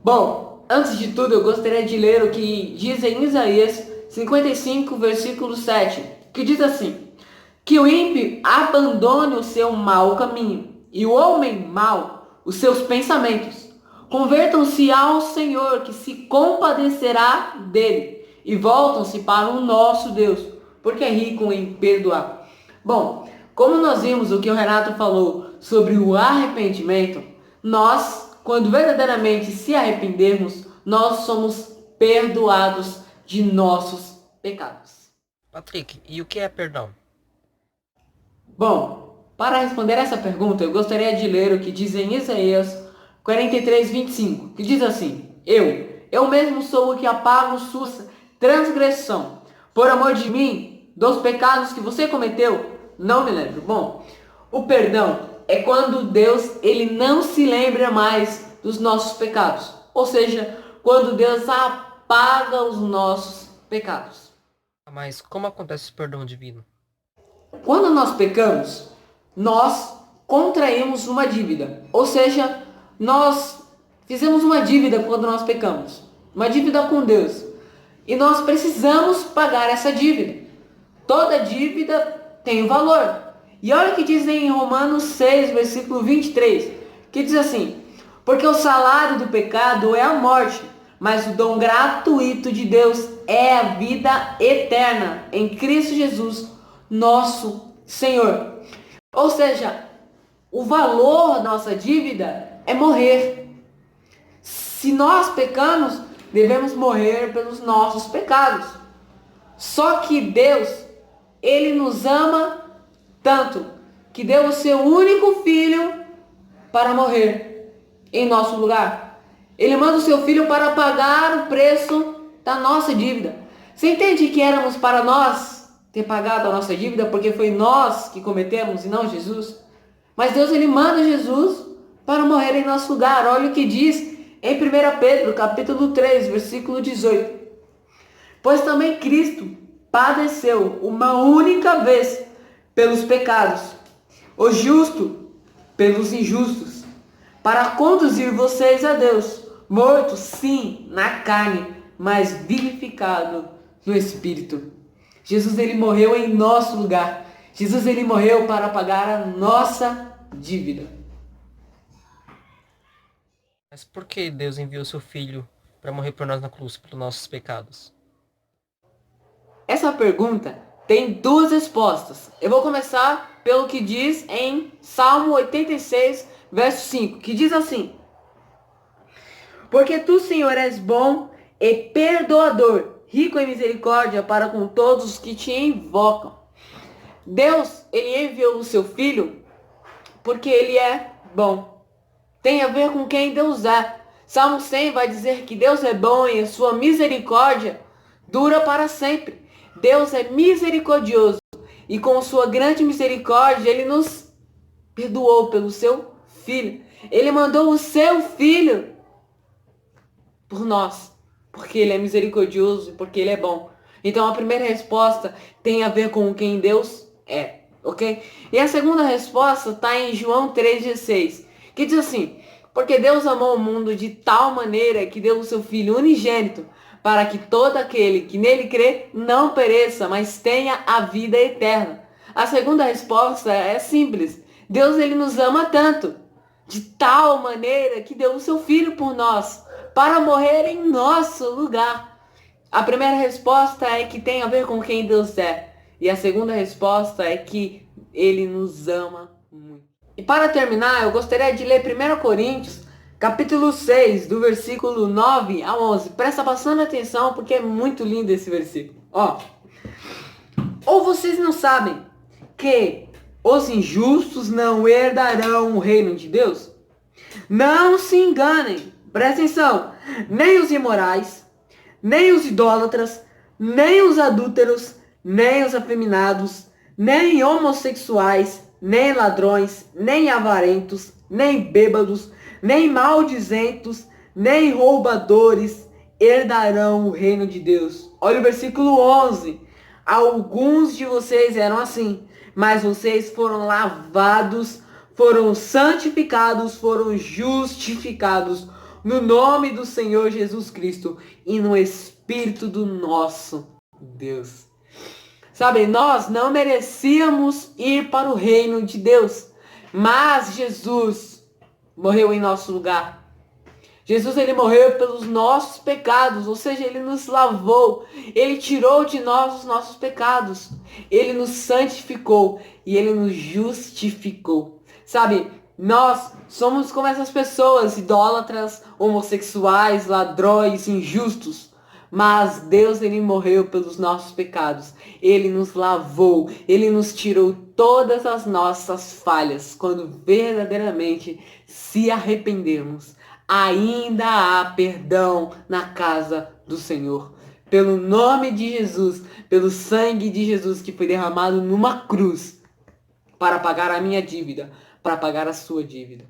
Bom, antes de tudo eu gostaria de ler o que diz em Isaías 55, versículo 7, que diz assim: que o ímpio abandone o seu mau caminho, e o homem mau os seus pensamentos. Convertam-se ao Senhor, que se compadecerá dele, e voltam-se para o nosso Deus, porque é rico em perdoar. Bom, como nós vimos o que o Renato falou sobre o arrependimento, nós, quando verdadeiramente se arrependermos, nós somos perdoados de nossos pecados. Patrick, e o que é perdão? Bom, para responder essa pergunta, eu gostaria de ler o que diz em Isaías 43, 25, que diz assim: eu mesmo sou o que apago sua transgressão. Por amor de mim, dos pecados que você cometeu, não me lembro. Bom, o perdão é quando Deus ele não se lembra mais dos nossos pecados. Ou seja, quando Deus apaga os nossos pecados. Mas como acontece o perdão divino? Quando nós pecamos, nós contraímos uma dívida. Ou seja, nós fizemos uma dívida quando nós pecamos. Uma dívida com Deus. E nós precisamos pagar essa dívida. Toda dívida tem um valor. E olha o que diz em Romanos 6, versículo 23, que diz assim: porque o salário do pecado é a morte, mas o dom gratuito de Deus é a vida eterna em Cristo Jesus, nosso Senhor. Ou seja, o valor da nossa dívida é morrer. Se nós pecamos, devemos morrer pelos nossos pecados. Só que Deus, ele nos ama tanto que deu o seu único filho para morrer em nosso lugar. Ele manda o seu filho para pagar o preço da nossa dívida. Você entende que éramos para nós ter pagado a nossa dívida porque foi nós que cometemos e não Jesus? Mas Deus ele manda Jesus para morrer em nosso lugar. Olha o que diz em 1 Pedro, capítulo 3, versículo 18. Pois também Cristo padeceu uma única vez pelos pecados, o justo pelos injustos, para conduzir vocês a Deus, mortos sim na carne, mas vivificado no Espírito. Jesus ele morreu em nosso lugar. Jesus ele morreu para pagar a nossa dívida. Mas por que Deus enviou seu filho para morrer por nós na cruz, pelos nossos pecados? Essa pergunta tem duas respostas. Eu vou começar pelo que diz em Salmo 86, verso 5, que diz assim: porque tu, Senhor, és bom e perdoador, rico em misericórdia para com todos os que te invocam. Deus, ele enviou o seu filho porque ele é bom. Tem a ver com quem Deus é. Salmo 100 vai dizer que Deus é bom e a sua misericórdia dura para sempre. Deus é misericordioso e com sua grande misericórdia ele nos perdoou pelo seu filho. Ele mandou o seu filho por nós, porque ele é misericordioso e porque ele é bom. Então a primeira resposta tem a ver com quem Deus é, ok? E a segunda resposta está em João 3,16, que diz assim: porque Deus amou o mundo de tal maneira que deu o seu Filho unigênito, para que todo aquele que nele crê não pereça, mas tenha a vida eterna. A segunda resposta é simples. Deus ele nos ama tanto, de tal maneira que deu o seu Filho por nós, para morrer em nosso lugar. A primeira resposta é que tem a ver com quem Deus é. E a segunda resposta é que ele nos ama muito. E para terminar, eu gostaria de ler 1 Coríntios, capítulo 6, do versículo 9 a 11. Presta bastante atenção porque é muito lindo esse versículo. Ou vocês não sabem que os injustos não herdarão o reino de Deus? Não se enganem, presta atenção, nem os imorais, nem os idólatras, nem os adúlteros, nem os afeminados, nem homossexuais, nem ladrões, nem avarentos, nem bêbados, nem maldizentos, nem roubadores herdarão o reino de Deus. Olha o versículo 11. Alguns de vocês eram assim, mas vocês foram lavados, foram santificados, foram justificados no nome do Senhor Jesus Cristo e no Espírito do nosso Deus. Sabe, nós não merecíamos ir para o reino de Deus, mas Jesus morreu em nosso lugar. Jesus, ele morreu pelos nossos pecados, ou seja, ele nos lavou, ele tirou de nós os nossos pecados, ele nos santificou e ele nos justificou. Sabe, nós somos como essas pessoas idólatras, homossexuais, ladrões, injustos. Mas Deus, ele morreu pelos nossos pecados. Ele nos lavou. Ele nos tirou todas as nossas falhas. Quando verdadeiramente se arrependermos, ainda há perdão na casa do Senhor. Pelo nome de Jesus, pelo sangue de Jesus que foi derramado numa cruz para pagar a minha dívida, para pagar a sua dívida.